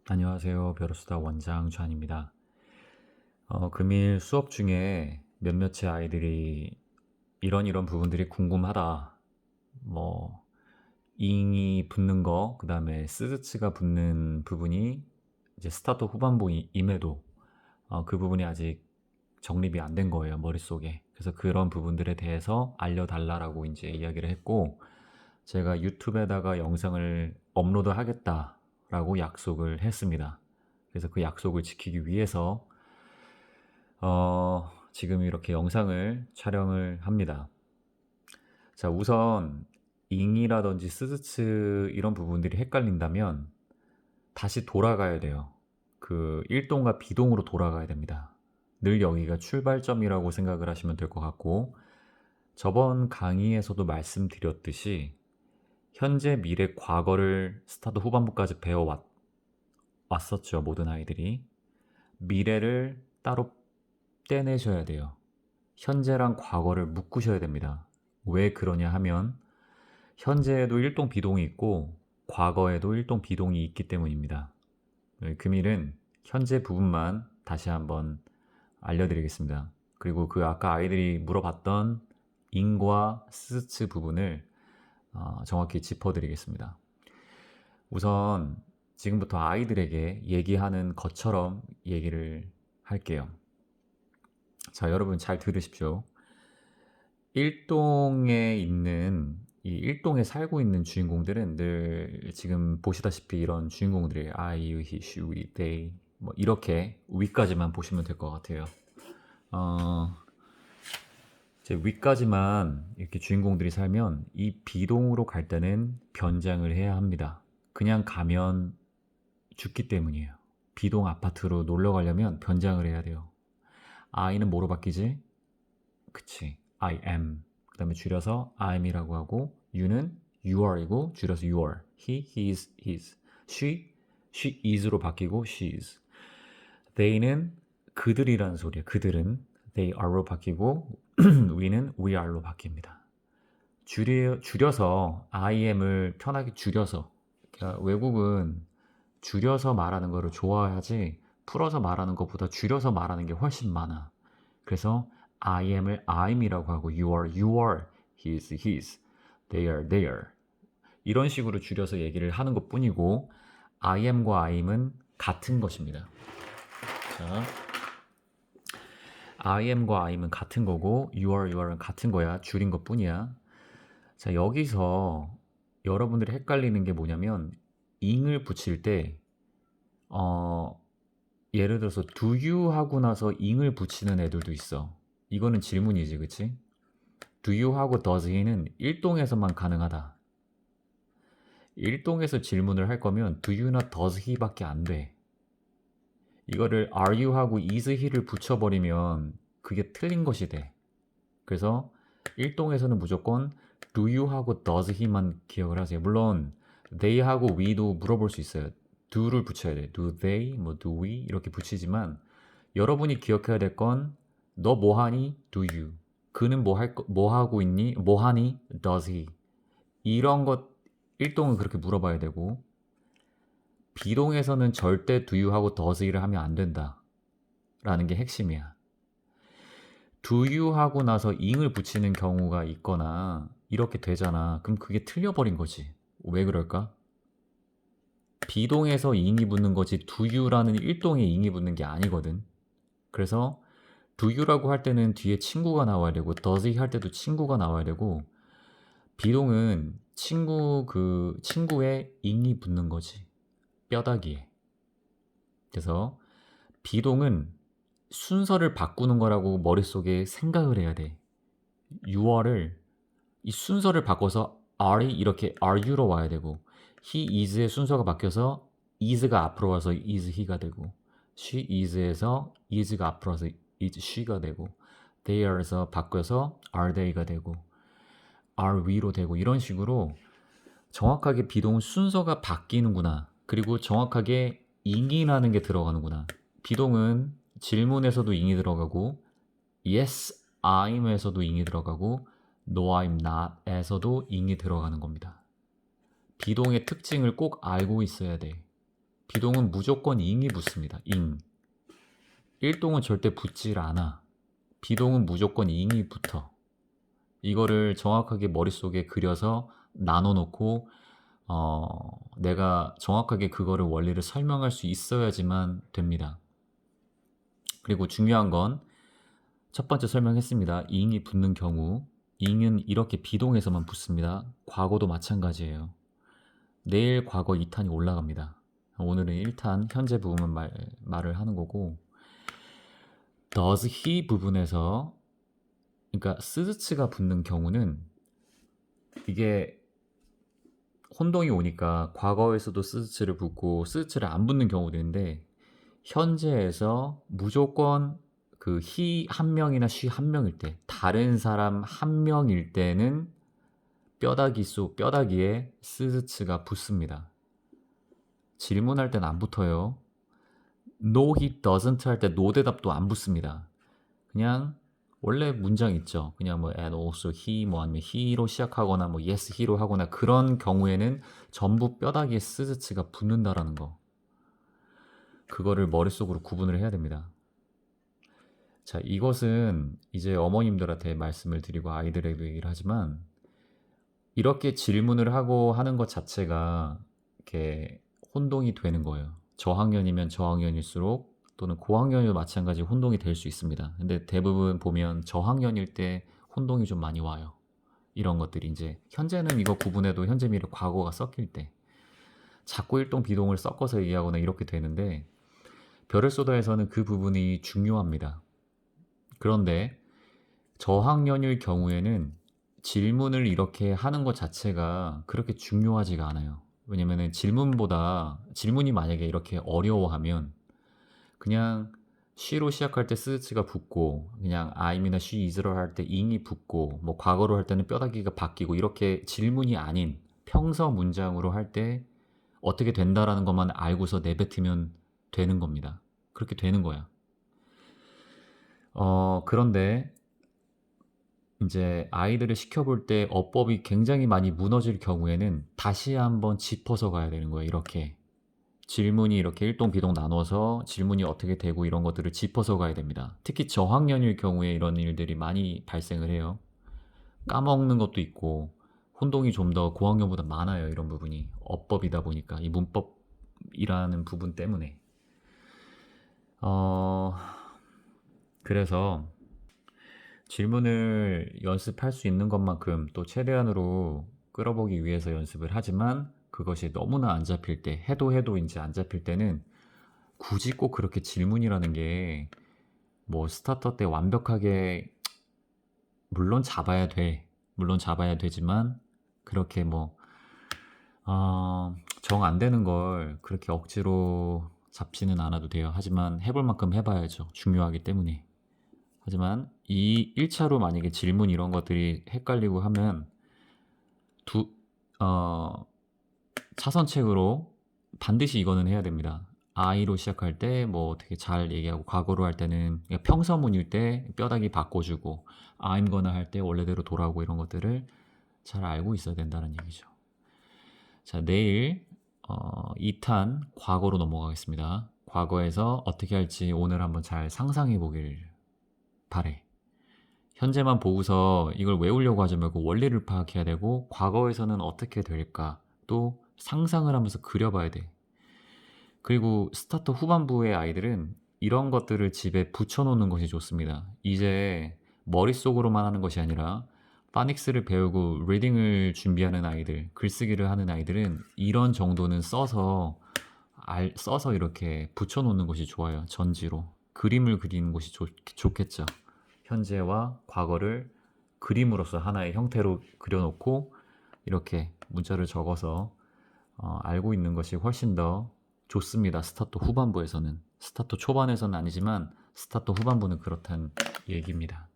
안녕하세요. 벼룩수다 원장 주한입니다. 금일 수업 중에 몇몇의 아이들이 이런 부분들이 궁금하다. 뭐 잉이 붙는 거, 그 다음에 스즈츠가 붙는 부분이 이제 스타트 후반부임에도 그 부분이 아직 정립이 안 된 거예요, 머릿속에. 그래서 그런 부분들에 대해서 알려달라라고 이제 이야기를 했고, 제가 유튜브에다가 영상을 업로드 하겠다라고 약속을 했습니다. 그래서 그 약속을 지키기 위해서 지금 이렇게 영상을 촬영을 합니다. 자, 우선 잉이라든지 스즈츠 이런 부분들이 헷갈린다면 다시 돌아가야 돼요. 그 일동과 비동으로 돌아가야 됩니다. 늘 여기가 출발점이라고 생각을 하시면 될 것 같고, 저번 강의에서도 말씀드렸듯이 현재, 미래, 과거를 스타트 후반부까지 배워왔었죠. 모든 아이들이. 미래를 따로 떼내셔야 돼요. 현재랑 과거를 묶으셔야 됩니다. 왜 그러냐 하면 현재에도 일동 비동이 있고 과거에도 일동 비동이 있기 때문입니다. 금일은 현재 부분만 다시 한번 알려드리겠습니다. 그리고 그 아까 아이들이 물어봤던 인과 스츠 부분을 정확히 짚어드리겠습니다. 우선 지금부터 아이들에게 얘기하는 것처럼 얘기를 할게요. 자, 여러분 잘 들으십시오. 일동에 있는 이 일동에 살고 있는 주인공들은 늘 지금 보시다시피 이런 주인공들이 I, you, he, she, we, they 뭐 이렇게 위까지만 보시면 될 것 같아요. 이제 위까지만 이렇게 주인공들이 살면 이 비동으로 갈 때는 변장을 해야 합니다. 그냥 가면 죽기 때문이에요. 비동 아파트로 놀러 가려면 변장을 해야 돼요. I는 뭐로 바뀌지? 그치. I am. 그 다음에 줄여서 I'm이라고 하고 you는 you are이고 줄여서 you are. He, his, his. she is로 바뀌고 she is. they는 그들이라는 소리예요. 그들은 they are로 바뀌고 we는 we are로 바뀝니다. 줄여서 I am을 편하게 줄여서, 그러니까 외국은 줄여서 말하는 거를 좋아하지 풀어서 말하는 것보다 줄여서 말하는 게 훨씬 많아. 그래서 I am을 I'm이라고 하고 you are, he is, his, they are, their 이런 식으로 줄여서 얘기를 하는 것 뿐이고 I am과 I'm은 같은 것입니다. 자, I am과 I'm은 같은 거고 you're 같은 거야. 줄인 것 뿐이야. 자, 여기서 여러분들이 헷갈리는 게 뭐냐면 ing을 붙일 때 예를 들어서 do you 하고 나서 ing을 붙이는 애들도 있어. 이거는 질문이지, 그치? do you 하고 does he는 일동에서만 가능하다. 일동에서 질문을 할 거면 do you나 does he 밖에 안 돼. 이거를 are you 하고 is he를 붙여버리면 그게 틀린 것이 돼. 그래서 일동에서는 무조건 do you 하고 does he만 기억을 하세요. 물론 they 하고 we도 물어볼 수 있어요. do를 붙여야 돼. do they, 뭐 do we 이렇게 붙이지만 여러분이 기억해야 될 건 너 뭐 하니? do you. 그는 뭐 하고 있니? 뭐 하니? does he. 이런 것 일동은 그렇게 물어봐야 되고 비동에서는 절대 do you 하고 does he를 하면 안 된다 라는 게 핵심이야. do you 하고 나서 ing을 붙이는 경우가 있거나 이렇게 되잖아. 그럼 그게 틀려버린 거지. 왜 그럴까? 비동에서 ing이 붙는 거지 do you라는 일동에 ing이 붙는 게 아니거든. 그래서 do you라고 할 때는 뒤에 친구가 나와야 되고 does he 할 때도 친구가 나와야 되고 비동은 친구에 ing이 붙는 거지. 뼈다귀에. 그래서 비동은 순서를 바꾸는 거라고 머릿속에 생각을 해야 돼. you를 이 순서를 바꿔서 are이 이렇게 are you로 와야 되고 he is의 순서가 바뀌어서 is가 앞으로 와서 is he가 되고 she is에서 is가 앞으로 와서 is she가 되고 they are에서 바뀌어서 are they가 되고 are we로 되고 이런 식으로 정확하게 비동 순서가 바뀌는구나. 그리고 정확하게 ing이라는 게 들어가는구나. 비동은 질문에서도 ing이 들어가고 yes, I'm에서도 ing이 들어가고 no, I'm not에서도 ing이 들어가는 겁니다. 비동의 특징을 꼭 알고 있어야 돼. 비동은 무조건 ing이 붙습니다. ing. 일동은 절대 붙질 않아. 비동은 무조건 ing이 붙어. 이거를 정확하게 머릿속에 그려서 나눠놓고 내가 정확하게 그거를 원리를 설명할 수 있어야지만 됩니다. 그리고 중요한 건 첫 번째 설명했습니다. ing이 붙는 경우 ing은 이렇게 비동에서만 붙습니다. 과거도 마찬가지예요. 내일 과거 2탄이 올라갑니다. 오늘은 1탄 현재 부분만 말을 하는 거고 does he 부분에서 그러니까 스즈츠가 붙는 경우는 이게 혼동이 오니까 과거에서도 스즈츠를 붙고 스즈츠를 안 붙는 경우도 있는데 현재에서 무조건 그 he 한 명이나 she 한 명일 때 다른 사람 한 명일 때는 뼈다귀에 스즈츠가 붙습니다. 질문할 때는 안 붙어요. No he doesn't 할 때 no 대답도 안 붙습니다. 그냥 원래 문장 있죠. 그냥 뭐 and also he 뭐 아니면 he로 시작하거나 뭐 yes he로 하거나 그런 경우에는 전부 뼈다귀에 스즈츠가 붙는다라는 거. 그거를 머릿속으로 구분을 해야 됩니다. 자, 이것은 이제 어머님들한테 말씀을 드리고 아이들에게도 얘기를 하지만 이렇게 질문을 하고 하는 것 자체가 이렇게 혼동이 되는 거예요. 저학년이면 저학년일수록 또는 고학년이도 마찬가지 혼동이 될 수 있습니다. 근데 대부분 보면 저학년일 때 혼동이 좀 많이 와요. 이런 것들이 이제 현재는 이거 구분해도 현재 미래 과거가 섞일 때 자꾸 일동 비동을 섞어서 얘기하거나 이렇게 되는데 별을 쏟아에서는 그 부분이 중요합니다. 그런데 저학년일 경우에는 질문을 이렇게 하는 것 자체가 그렇게 중요하지가 않아요. 왜냐면은 질문이 만약에 이렇게 어려워하면 그냥 she로 시작할 때 스즈치가 붙고 그냥 I'이나 she is로 할 때 ing이 붙고 뭐 과거로 할 때는 뼈다귀가 바뀌고 이렇게 질문이 아닌 평서 문장으로 할 때 어떻게 된다라는 것만 알고서 내뱉으면 되는 겁니다. 그렇게 되는 거야. 그런데 이제 아이들을 시켜볼 때 어법이 굉장히 많이 무너질 경우에는 다시 한번 짚어서 가야 되는 거예요. 이렇게 질문이 이렇게 일동 비동 나눠서 질문이 어떻게 되고 이런 것들을 짚어서 가야 됩니다. 특히 저학년일 경우에 이런 일들이 많이 발생을 해요. 까먹는 것도 있고 혼동이 좀 더 고학년보다 많아요. 이런 부분이 어법이다 보니까 이 문법이라는 부분 때문에 그래서 질문을 연습할 수 있는 것만큼 또 최대한으로 끌어보기 위해서 연습을 하지만 그것이 너무나 안 잡힐 때 해도 이제 안 잡힐 때는 굳이 꼭 그렇게 질문이라는 게 뭐 스타터 때 완벽하게 물론 잡아야 되지만 그렇게 뭐 정 안 되는 걸 그렇게 억지로 잡지는 않아도 돼요. 하지만 해볼 만큼 해봐야죠. 중요하기 때문에. 하지만 이 1차로 만약에 질문 이런 것들이 헷갈리고 하면 차선책으로 반드시 이거는 해야 됩니다. I로 시작할 때 뭐 되게 잘 얘기하고 과거로 할 때는 평서문일 때 뼈다귀 바꿔주고 I'm gonna 할 때 원래대로 돌아오고 이런 것들을 잘 알고 있어야 된다는 얘기죠. 자, 내일 2탄 과거로 넘어가겠습니다. 과거에서 어떻게 할지 오늘 한번 잘 상상해 보길 바래. 현재만 보고서 이걸 외우려고 하지 말고 원리를 파악해야 되고 과거에서는 어떻게 될까 또 상상을 하면서 그려봐야 돼. 그리고 스타터 후반부의 아이들은 이런 것들을 집에 붙여놓는 것이 좋습니다. 이제 머릿속으로만 하는 것이 아니라 파닉스를 배우고 리딩을 준비하는 아이들, 글쓰기를 하는 아이들은 이런 정도는 써서 이렇게 붙여놓는 것이 좋아요. 전지로. 그림을 그리는 것이 좋겠죠. 현재와 과거를 그림으로서 하나의 형태로 그려놓고 이렇게 문자를 적어서 알고 있는 것이 훨씬 더 좋습니다. 스타터 후반부에서는. 스타터 초반에서는 아니지만 스타터 후반부는 그렇다는 얘기입니다.